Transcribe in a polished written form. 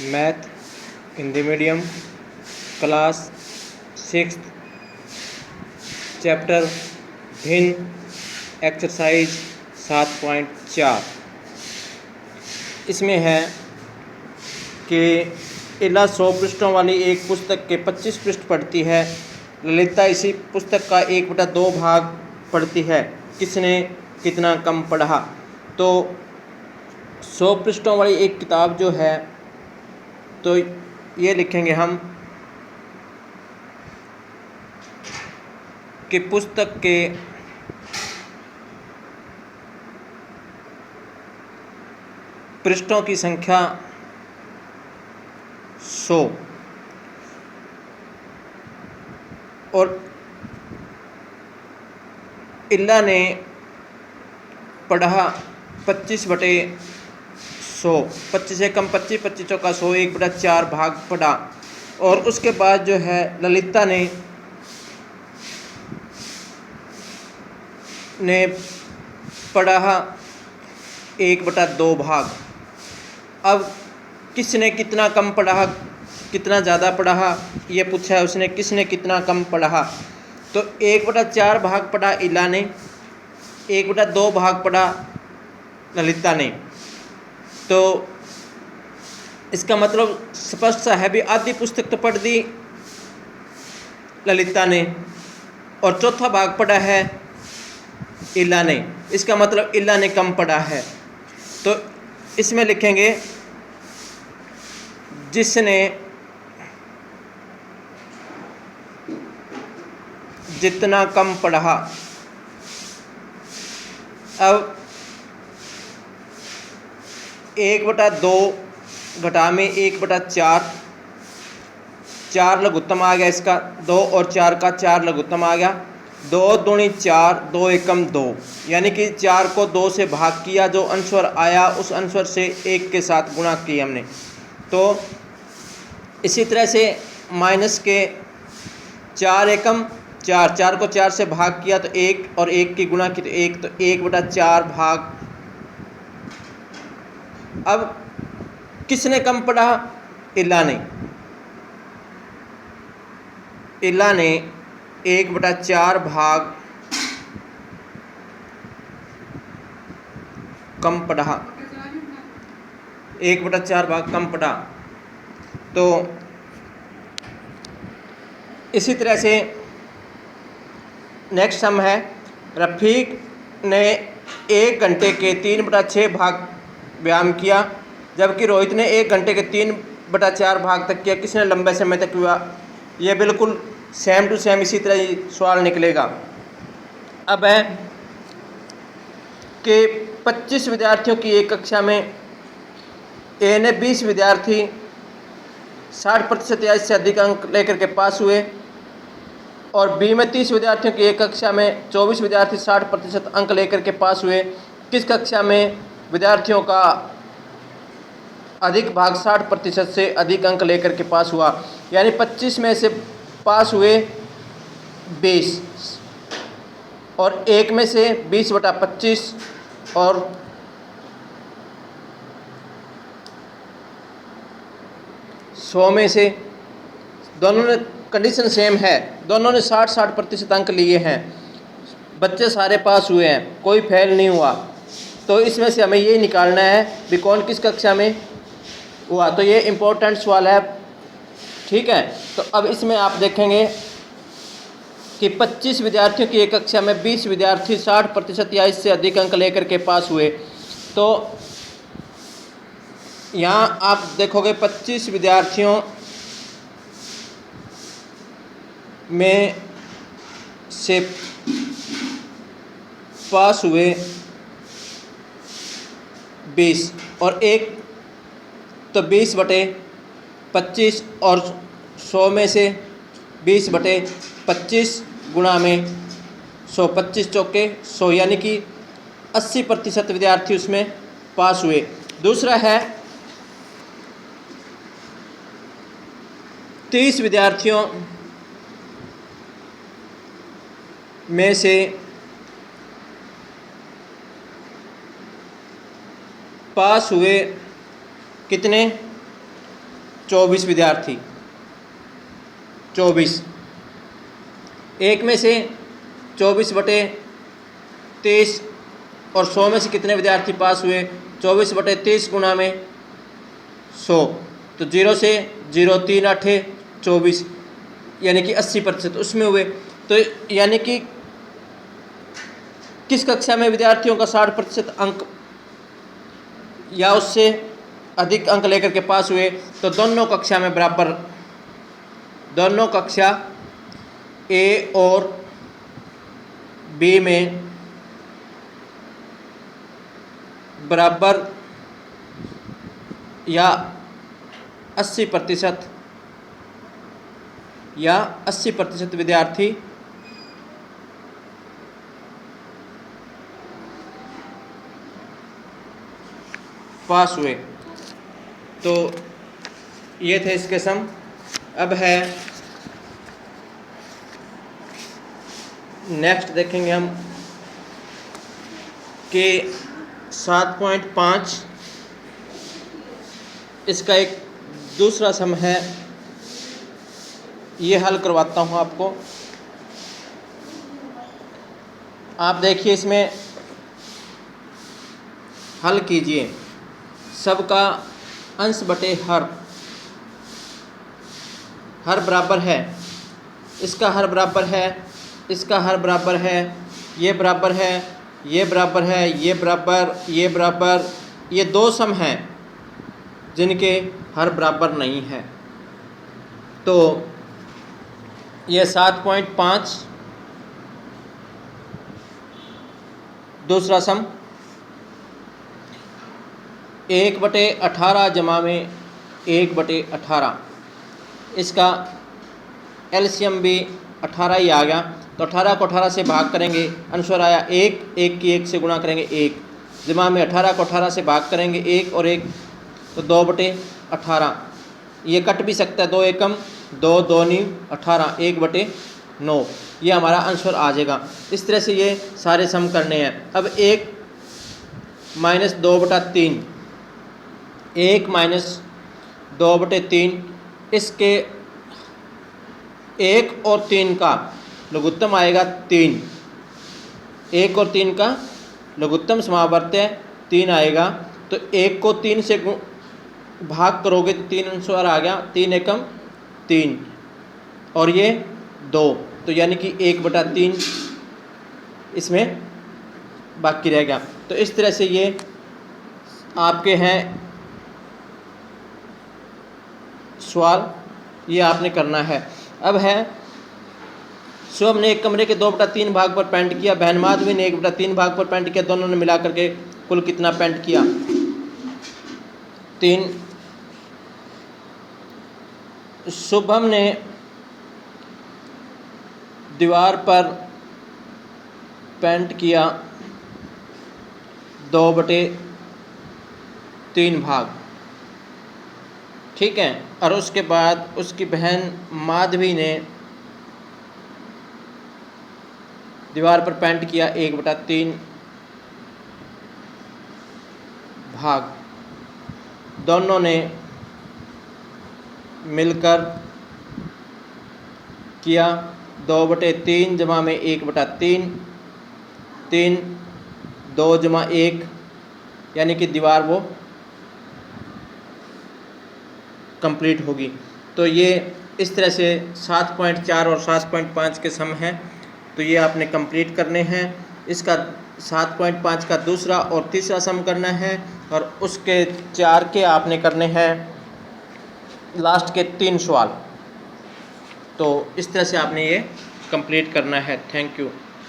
Math Hindi medium class 6 chapter भिन्न exercise 7.4। इसमें है कि इला 100 पृष्ठों वाली एक पुस्तक के 25 पृष्ठ पढ़ती है। ललिता इसी पुस्तक का 1/2 भाग पढ़ती है। किसने कितना कम पढ़ा? तो 100 पृष्ठों वाली एक किताब जो है, तो ये लिखेंगे हम कि पुस्तक के पृष्ठों की संख्या 100 और इल्ला ने पढ़ा 25/100। 25 से कम 25, 25 चौका 100, 1/4 भाग पढ़ा। और उसके बाद जो है ललिता ने पढ़ा 1/2 भाग। अब किसने कितना कम पढ़ा, कितना ज़्यादा पढ़ा, ये पूछा है उसने। किसने कितना कम पढ़ा? तो 1/4 भाग पढ़ा इला ने, 1/2 भाग पढ़ा ललिता ने। तो इसका मतलब स्पष्ट सा है भी, आधी पुस्तक तो पढ़ दी ललिता ने और चौथा भाग पढ़ा है इला ने। इसका मतलब इला ने कम पढ़ा है। तो इसमें लिखेंगे जिसने जितना कम पढ़ा। अब 1/2 घटा में 1/4, 4 लघुत्तम आ गया इसका, 2 और 4 का 4 लघुत्तम आ गया। 2 दूनी 4, 2 एकम 2, यानी कि 4 को 2 से भाग किया, जो अंशवर आया उस अंशवर से 1 के साथ गुणा किया हमने। तो इसी तरह से माइनस के 4 एकम 4, 4 को 4 से भाग किया तो 1 और 1 की गुणा की तो 1, तो 1/4 भाग। अब किसने कम पढ़ा? इला ने। इला ने 1/4 भाग कम पढ़ा, 1/4 भाग कम पढ़ा। तो इसी तरह से नेक्स्ट सम है, रफ़ीक ने 1 घंटे के 3/6 भाग व्यायाम किया, जबकि रोहित ने 1 घंटे के 3/4 भाग तक किया। किसने लंबे समय तक हुआ? यह बिल्कुल सेम टू सेम इसी तरह ही सवाल निकलेगा। अब है कि 25 विद्यार्थियों की एक कक्षा में ए ने 20 विद्यार्थी 60% या इससे अधिक अंक लेकर के पास हुए, और बी में 30 विद्यार्थियों की एक कक्षा में 24 विद्यार्थी 60% अंक लेकर के पास हुए। किस कक्षा में विद्यार्थियों का अधिक भाग 60% से अधिक अंक लेकर के पास हुआ? यानी 25 में से पास हुए 20 और 1 में से 20/25 और 100 में से, दोनों ने कंडीशन सेम है, दोनों ने 60% अंक लिए हैं, बच्चे सारे पास हुए हैं, कोई फेल नहीं हुआ। तो इसमें से हमें ये निकालना है भी कौन किस कक्षा में हुआ। तो ये इम्पोर्टेंट सवाल है, ठीक है। तो अब इसमें आप देखेंगे कि 25 विद्यार्थियों की एक कक्षा में 20 विद्यार्थी 60% या इससे अधिक अंक लेकर के पास हुए। तो यहाँ आप देखोगे 25 विद्यार्थियों में से पास हुए 20 और एक, तो 20/25 और 100 में से 20/25 गुणा में 100, 25 चौके 100, यानी कि 80% विद्यार्थी उसमें पास हुए। दूसरा है 30 विद्यार्थियों में से पास हुए कितने? 24 विद्यार्थी, 24। एक में से 24/23 और 100 में से कितने विद्यार्थी पास हुए? 24/23 गुणा में 100, तो 0 से 0, 3 8 24, यानी कि 80% उसमें हुए। तो यानी कि किस कक्षा में विद्यार्थियों का 60% अंक या उससे अधिक अंक लेकर के पास हुए? तो दोनों कक्षा में बराबर, दोनों कक्षा ए और बी में बराबर या 80% या 80% विद्यार्थी पास हुए। तो ये थे इसके सम। अब है नेक्स्ट देखेंगे हम कि 7.5 इसका एक दूसरा सम है, ये हल करवाता हूँ आपको। आप देखिए, इसमें हल कीजिए। सबका अंश बटे हर, हर बराबर है, इसका हर बराबर है, इसका हर बराबर है, ये बराबर है, ये बराबर है, ये बराबर, ये बराबर। ये दो सम हैं जिनके हर बराबर नहीं है। तो ये 7.5 दूसरा सम 1/18 जमा में 1/18, इसका एलसीएम भी 18 ही आ गया। तो 18 को 18 से भाग करेंगे, आंसर आया 1, 1 की 1 से गुणा करेंगे 1, जमा में 18 को 18 से भाग करेंगे 1 और 1, तो 2/18। ये कट भी सकता है, 2 एकम 2, 2 नी 18, 1/9, ये हमारा आंसर आ जाएगा। इस तरह से ये सारे सम करने हैं। अब 1 - 2/3, 1 - 2/3, इसके 1 और 3 का लघुत्तम आएगा 3, 1 और 3 का लघुत्तम समावर्त्य 3 आएगा। तो 1 को 3 से भाग करोगे तो 3 आंसर आ गया, 3 एकम 3 और ये 2, तो यानी कि 1/3 इसमें बाकी रह गया। तो इस तरह से ये आपके हैं सवाल, ये आपने करना है। अब है शुभम ने एक कमरे के 2/3 भाग पर पेंट किया, बहन माधवी ने 1/3 भाग पर पेंट किया, दोनों ने मिलाकर के कुल कितना पेंट किया? 3। शुभम ने दीवार पर पेंट किया 2/3 भाग, ठीक है। और उसके बाद उसकी बहन माधवी ने दीवार पर पेंट किया 1/3 भाग, दोनों ने मिलकर किया 2/3 जमा में 1/3, 3, 2 जमा 1, यानी कि दीवार वो कंप्लीट होगी। तो ये इस तरह से 7.4 और 7.5 के सम हैं। तो ये आपने कंप्लीट करने हैं। इसका 7.5 का दूसरा और तीसरा सम करना है और उसके 4 के आपने करने हैं लास्ट के 3 सवाल। तो इस तरह से आपने ये कंप्लीट करना है। Thank you.